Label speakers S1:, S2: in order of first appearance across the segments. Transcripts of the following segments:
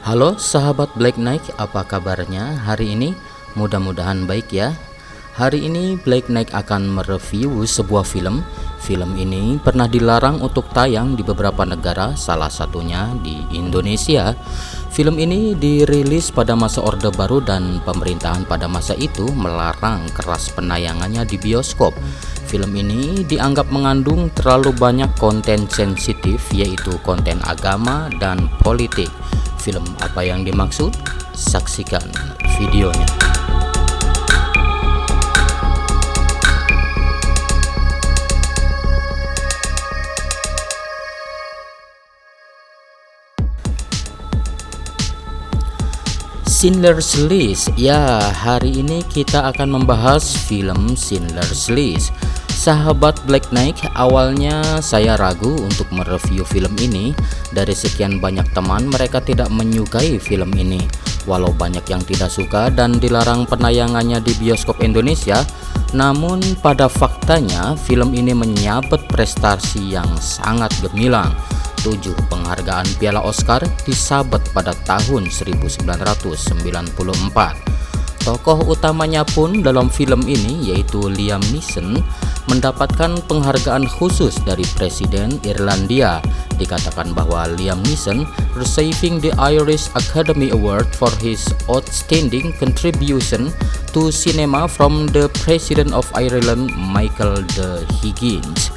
S1: Halo sahabat Black Knight, apa kabarnya hari ini? Mudah-mudahan baik ya. Hari ini Black Knight akan mereview sebuah film. Film ini pernah dilarang untuk tayang di beberapa negara, salah satunya di Indonesia. Film ini dirilis pada masa Orde Baru dan pemerintahan pada masa itu melarang keras penayangannya di bioskop. Film ini dianggap mengandung terlalu banyak konten sensitif, yaitu konten agama dan politik. Film apa yang dimaksud? Saksikan videonya. Schindler's List. Ya, hari ini kita akan membahas film Schindler's List. Sahabat Black Knight, awalnya saya ragu untuk mereview film ini. Dari sekian banyak teman, mereka tidak menyukai film ini. Walau banyak yang tidak suka dan dilarang penayangannya di bioskop Indonesia, namun pada faktanya film ini menyabet prestasi yang sangat gemilang. 7 penghargaan Piala Oscar disabet pada tahun 1994. Tokoh utamanya pun dalam film ini, yaitu Liam Neeson, mendapatkan penghargaan khusus dari Presiden Irlandia. Dikatakan bahwa Liam Neeson receiving the Irish Academy Award for his outstanding contribution to cinema from the President of Ireland, Michael D. Higgins.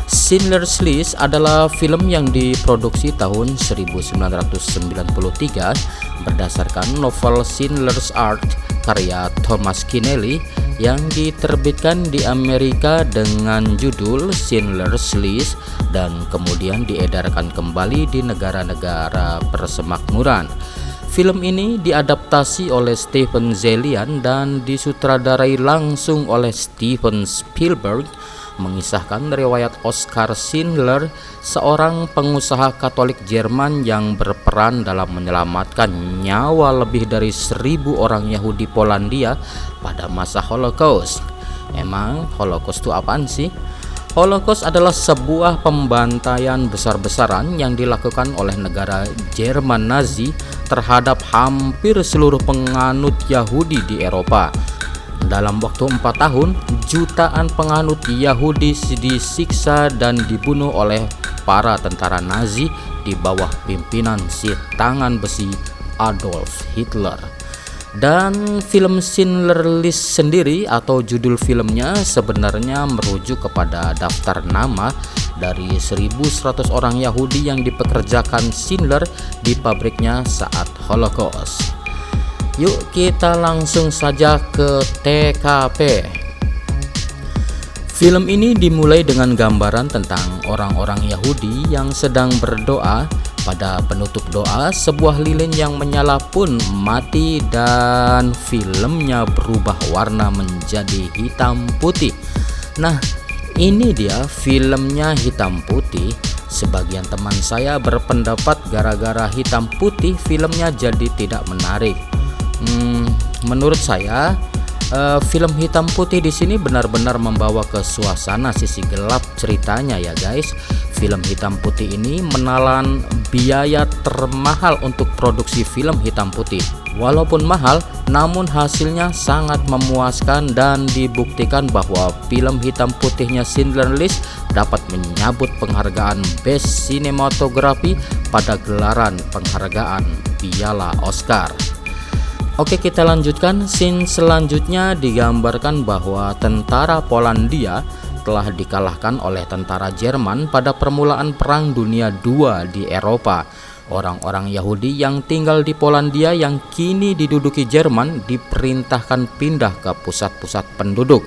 S1: Schindler's List adalah film yang diproduksi tahun 1993 berdasarkan novel Schindler's Art karya Thomas Keneally yang diterbitkan di Amerika dengan judul Schindler's List dan kemudian diedarkan kembali di negara-negara persemakmuran. Film ini diadaptasi oleh Steven Zaillian dan disutradarai langsung oleh Steven Spielberg, mengisahkan riwayat Oskar Schindler, seorang pengusaha Katolik Jerman yang berperan dalam menyelamatkan nyawa lebih dari 1.000 orang Yahudi Polandia pada masa Holocaust. Emang Holocaust itu apaan sih? Holocaust adalah sebuah pembantaian besar-besaran yang dilakukan oleh negara Jerman Nazi terhadap hampir seluruh penganut Yahudi di Eropa. Dalam waktu 4 tahun, jutaan penganut Yahudi disiksa dan dibunuh oleh para tentara Nazi di bawah pimpinan si tangan besi Adolf Hitler. Dan film Schindler's List sendiri atau judul filmnya sebenarnya merujuk kepada daftar nama dari 1.100 orang Yahudi yang dipekerjakan Schindler di pabriknya saat Holocaust. Yuk kita langsung saja ke TKP. Film ini dimulai dengan gambaran tentang orang-orang Yahudi yang sedang berdoa. Pada penutup doa, sebuah lilin yang menyala pun mati dan filmnya berubah warna menjadi hitam putih. Nah, ini dia filmnya hitam putih. Sebagian teman saya berpendapat gara-gara hitam putih filmnya jadi tidak menarik. Menurut saya, film hitam putih di sini benar-benar membawa ke suasana sisi gelap ceritanya ya guys. Film hitam putih ini menelan biaya termahal untuk produksi film hitam putih. Walaupun mahal, namun hasilnya sangat memuaskan dan dibuktikan bahwa film hitam putihnya Schindler's List dapat menyabut penghargaan Best Cinematography pada gelaran penghargaan Piala Oscar. Oke, kita lanjutkan. Scene selanjutnya digambarkan bahwa tentara Polandia telah dikalahkan oleh tentara Jerman pada permulaan Perang Dunia II di Eropa. Orang-orang Yahudi yang tinggal di Polandia yang kini diduduki Jerman diperintahkan pindah ke pusat-pusat penduduk.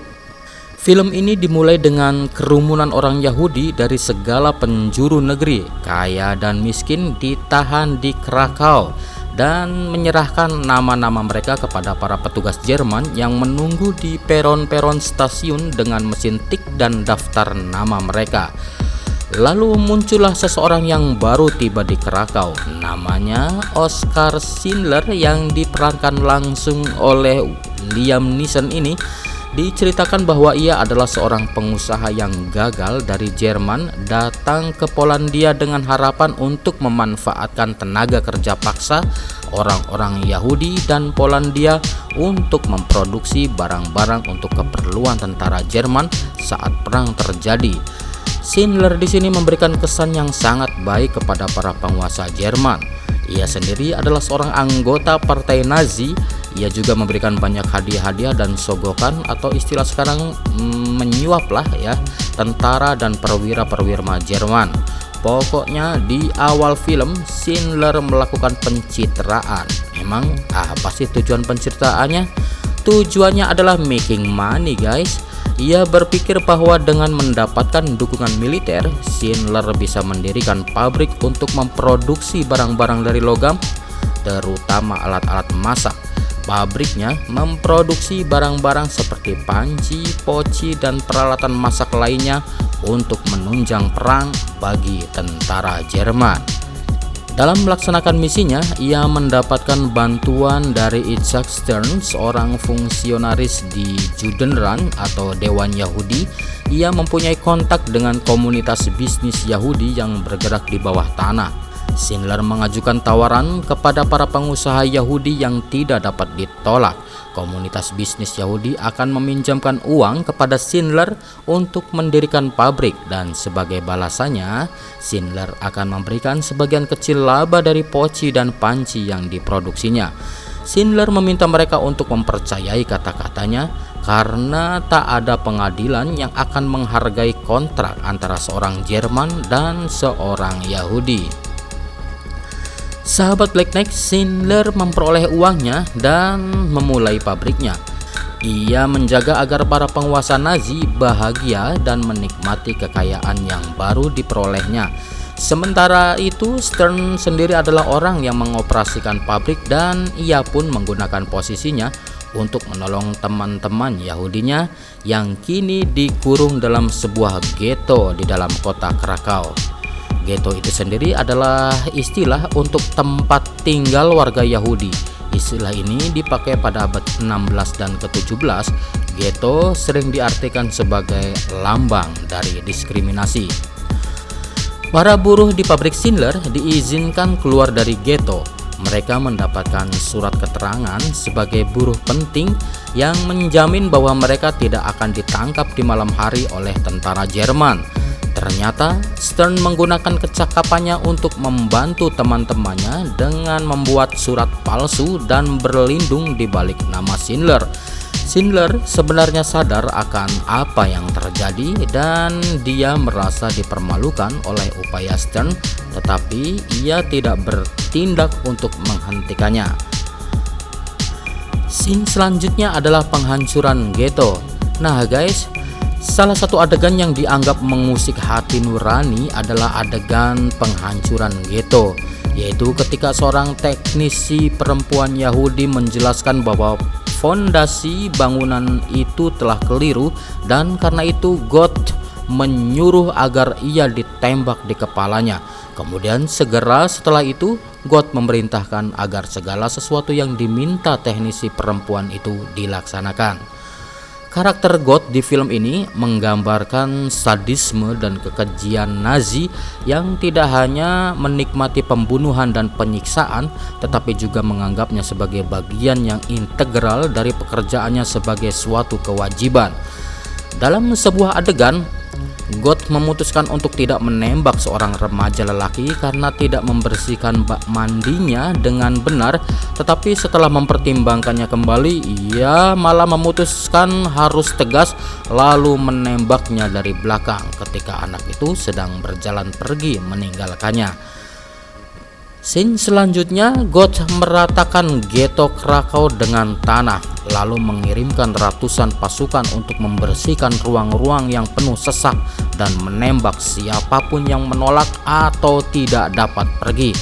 S1: Film ini dimulai dengan kerumunan orang Yahudi dari segala penjuru negeri, kaya dan miskin, ditahan di Krakau dan menyerahkan nama-nama mereka kepada para petugas Jerman yang menunggu di peron-peron stasiun dengan mesin tik dan daftar nama mereka. Lalu muncullah seseorang yang baru tiba di Krakau, namanya Oskar Schindler yang diperankan langsung oleh Liam Neeson ini. Diceritakan bahwa ia adalah seorang pengusaha yang gagal dari Jerman datang ke Polandia dengan harapan untuk memanfaatkan tenaga kerja paksa orang-orang Yahudi dan Polandia untuk memproduksi barang-barang untuk keperluan tentara Jerman saat perang terjadi. Schindler di sini memberikan kesan yang sangat baik kepada para penguasa Jerman. Ia sendiri adalah seorang anggota partai Nazi. Ia juga memberikan banyak hadiah-hadiah dan sogokan atau istilah sekarang menyuap lah ya, tentara dan perwira-perwira Jerman. Pokoknya di awal film Schindler melakukan pencitraan. Emang apa sih tujuan pencitraannya? Tujuannya adalah making money guys. Ia berpikir bahwa dengan mendapatkan dukungan militer, Schindler bisa mendirikan pabrik untuk memproduksi barang-barang dari logam, terutama alat-alat masak. Pabriknya memproduksi barang-barang seperti panci, poci, dan peralatan masak lainnya untuk menunjang perang bagi tentara Jerman. Dalam melaksanakan misinya, ia mendapatkan bantuan dari Isaac Stern, seorang fungsionaris di Judenrat atau Dewan Yahudi. Ia mempunyai kontak dengan komunitas bisnis Yahudi yang bergerak di bawah tanah. Schindler mengajukan tawaran kepada para pengusaha Yahudi yang tidak dapat ditolak. Komunitas bisnis Yahudi akan meminjamkan uang kepada Schindler untuk mendirikan pabrik, dan sebagai balasannya Schindler akan memberikan sebagian kecil laba dari poci dan panci yang diproduksinya. Schindler meminta mereka untuk mempercayai kata-katanya karena tak ada pengadilan yang akan menghargai kontrak antara seorang Jerman dan seorang Yahudi. Sahabat Black Knight, Schindler memperoleh uangnya dan memulai pabriknya. Ia menjaga agar para penguasa Nazi bahagia dan menikmati kekayaan yang baru diperolehnya. Sementara itu, Stern sendiri adalah orang yang mengoperasikan pabrik dan ia pun menggunakan posisinya untuk menolong teman-teman Yahudinya yang kini dikurung dalam sebuah ghetto di dalam kota Krakau. Ghetto itu sendiri adalah istilah untuk tempat tinggal warga Yahudi. Istilah ini dipakai pada abad 16 dan ke-17. Ghetto sering diartikan sebagai lambang dari diskriminasi. Para buruh di pabrik Schindler diizinkan keluar dari ghetto. Mereka mendapatkan surat keterangan sebagai buruh penting yang menjamin bahwa mereka tidak akan ditangkap di malam hari oleh tentara Jerman. Ternyata Stern menggunakan kecakapannya untuk membantu teman-temannya dengan membuat surat palsu dan berlindung di balik nama Schindler. Schindler sebenarnya sadar akan apa yang terjadi dan dia merasa dipermalukan oleh upaya Stern, tetapi ia tidak bertindak untuk menghentikannya. Scene selanjutnya adalah penghancuran ghetto. Nah guys, salah satu adegan yang dianggap mengusik hati nurani adalah adegan penghancuran ghetto, yaitu ketika seorang teknisi perempuan Yahudi menjelaskan bahwa fondasi bangunan itu telah keliru dan karena itu God menyuruh agar ia ditembak di kepalanya. Kemudian segera setelah itu God memerintahkan agar segala sesuatu yang diminta teknisi perempuan itu dilaksanakan. Karakter God di film ini menggambarkan sadisme dan kekejian Nazi yang tidak hanya menikmati pembunuhan dan penyiksaan, tetapi juga menganggapnya sebagai bagian yang integral dari pekerjaannya sebagai suatu kewajiban. Dalam sebuah adegan, God memutuskan untuk tidak menembak seorang remaja lelaki karena tidak membersihkan bak mandinya dengan benar, tetapi setelah mempertimbangkannya kembali, ia malah memutuskan harus tegas lalu menembaknya dari belakang ketika anak itu sedang berjalan pergi meninggalkannya. Scene selanjutnya, God meratakan ghetto Krakau dengan tanah, lalu mengirimkan ratusan pasukan untuk membersihkan ruang-ruang yang penuh sesak dan menembak siapapun yang menolak atau tidak dapat pergi.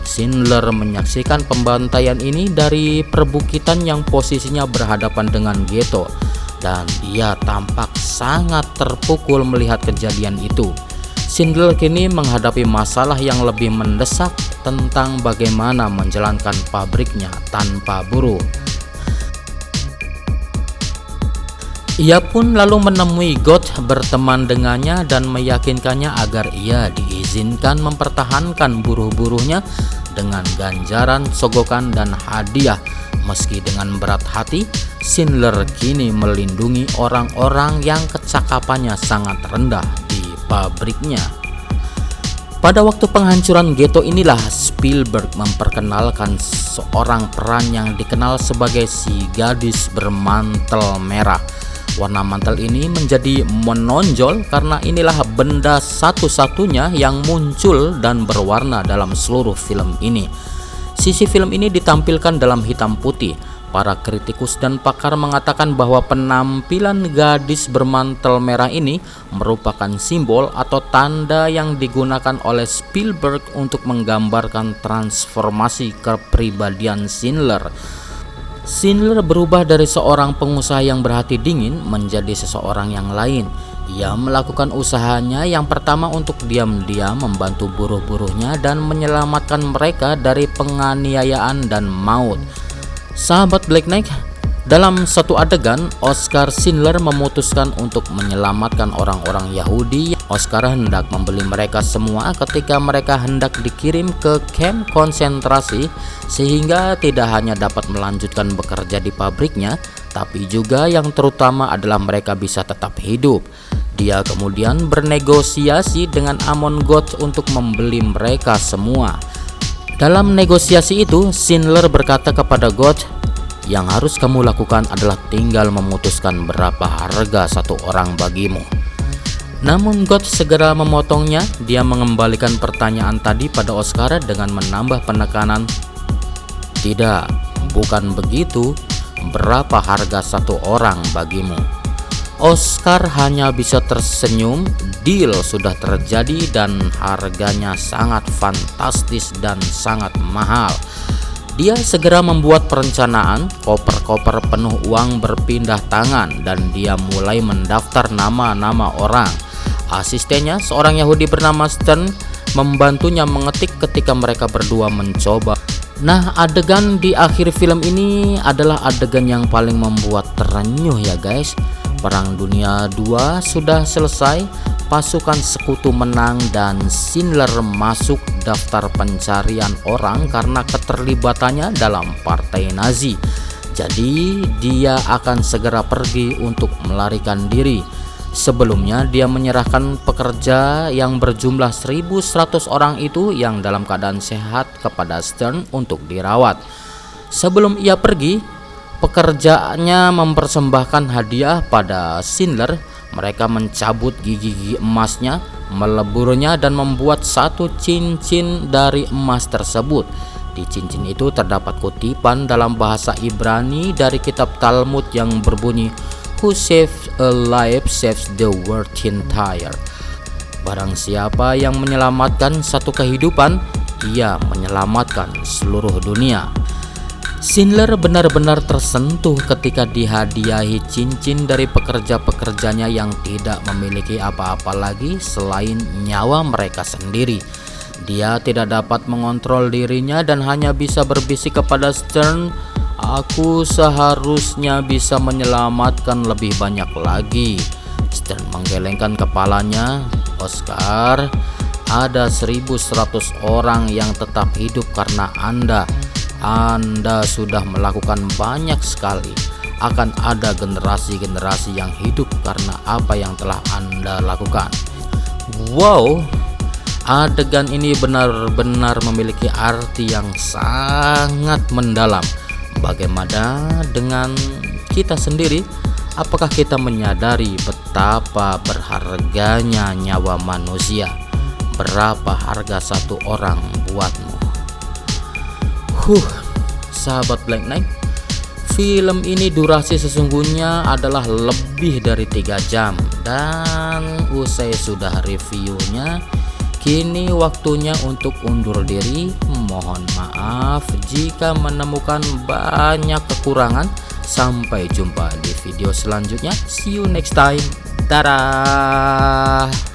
S1: Schindler menyaksikan pembantaian ini dari perbukitan yang posisinya berhadapan dengan ghetto, dan dia tampak sangat terpukul melihat kejadian itu. Schindler kini menghadapi masalah yang lebih mendesak tentang bagaimana menjalankan pabriknya tanpa buruh. Ia pun lalu menemui God, berteman dengannya dan meyakinkannya agar ia diizinkan mempertahankan buruh-buruhnya dengan ganjaran, sogokan, dan hadiah. Meski dengan berat hati, Schindler kini melindungi orang-orang yang kecakapannya sangat rendah di pabriknya. Pada waktu penghancuran ghetto inilah Spielberg memperkenalkan seorang peran yang dikenal sebagai si gadis bermantel merah. Warna mantel ini menjadi menonjol karena inilah benda satu-satunya yang muncul dan berwarna dalam seluruh film ini. Sisi film ini ditampilkan dalam hitam putih. Para kritikus dan pakar mengatakan bahwa penampilan gadis bermantel merah ini merupakan simbol atau tanda yang digunakan oleh Spielberg untuk menggambarkan transformasi kepribadian Schindler. Schindler berubah dari seorang pengusaha yang berhati dingin menjadi seseorang yang lain. Ia melakukan usahanya yang pertama untuk diam-diam membantu buruh-buruhnya dan menyelamatkan mereka dari penganiayaan dan maut. Sahabat Black Knight, dalam satu adegan, Oskar Schindler memutuskan untuk menyelamatkan orang-orang Yahudi. Oskar hendak membeli mereka semua ketika mereka hendak dikirim ke kamp konsentrasi, sehingga tidak hanya dapat melanjutkan bekerja di pabriknya, tapi juga yang terutama adalah mereka bisa tetap hidup. Dia kemudian bernegosiasi dengan Amon God untuk membeli mereka semua. Dalam negosiasi itu, Schindler berkata kepada God, "Yang harus kamu lakukan adalah tinggal memutuskan berapa harga satu orang bagimu." Namun God segera memotongnya. Dia mengembalikan pertanyaan tadi pada Oskar dengan menambah penekanan, "Tidak, bukan begitu. Berapa harga satu orang bagimu?" Oskar hanya bisa tersenyum. Deal sudah terjadi dan harganya sangat fantastis dan sangat mahal. Dia segera membuat perencanaan. Koper-koper penuh uang berpindah tangan dan dia mulai mendaftar nama-nama orang. Asistennya, seorang Yahudi bernama Stern, membantunya mengetik ketika mereka berdua mencoba. Nah, adegan di akhir film ini adalah adegan yang paling membuat terenyuh ya guys. Perang Dunia II sudah selesai, pasukan sekutu menang dan Schindler masuk daftar pencarian orang karena keterlibatannya dalam partai Nazi. Jadi dia akan segera pergi untuk melarikan diri. Sebelumnya dia menyerahkan pekerja yang berjumlah 1.100 orang itu yang dalam keadaan sehat kepada Stern untuk dirawat. Sebelum ia pergi, pekerjaannya mempersembahkan hadiah pada Schindler. Mereka mencabut gigi-gigi emasnya, meleburnya dan membuat satu cincin dari emas tersebut. Di cincin itu terdapat kutipan dalam bahasa Ibrani dari kitab Talmud yang berbunyi, "Who saves a life saves the world entire." Barang siapa yang menyelamatkan satu kehidupan, ia menyelamatkan seluruh dunia. Schindler benar-benar tersentuh ketika dihadiahi cincin dari pekerja-pekerjanya yang tidak memiliki apa-apa lagi selain nyawa mereka sendiri. Dia tidak dapat mengontrol dirinya dan hanya bisa berbisik kepada Stern, "Aku seharusnya bisa menyelamatkan lebih banyak lagi." Stern menggelengkan kepalanya. "Oskar, ada 1.100 orang yang tetap hidup karena Anda. Anda sudah melakukan banyak sekali. Akan ada generasi-generasi yang hidup karena apa yang telah Anda lakukan." Wow, adegan ini benar-benar memiliki arti yang sangat mendalam. Bagaimana dengan kita sendiri? Apakah kita menyadari betapa berharganya nyawa manusia? Berapa harga satu orang buatmu? Sahabat Black Knight, film ini durasi sesungguhnya adalah lebih dari 3 jam. Dan usai sudah reviewnya, kini waktunya untuk undur diri. Mohon maaf jika menemukan banyak kekurangan. Sampai jumpa di video selanjutnya. See you next time. Dadah.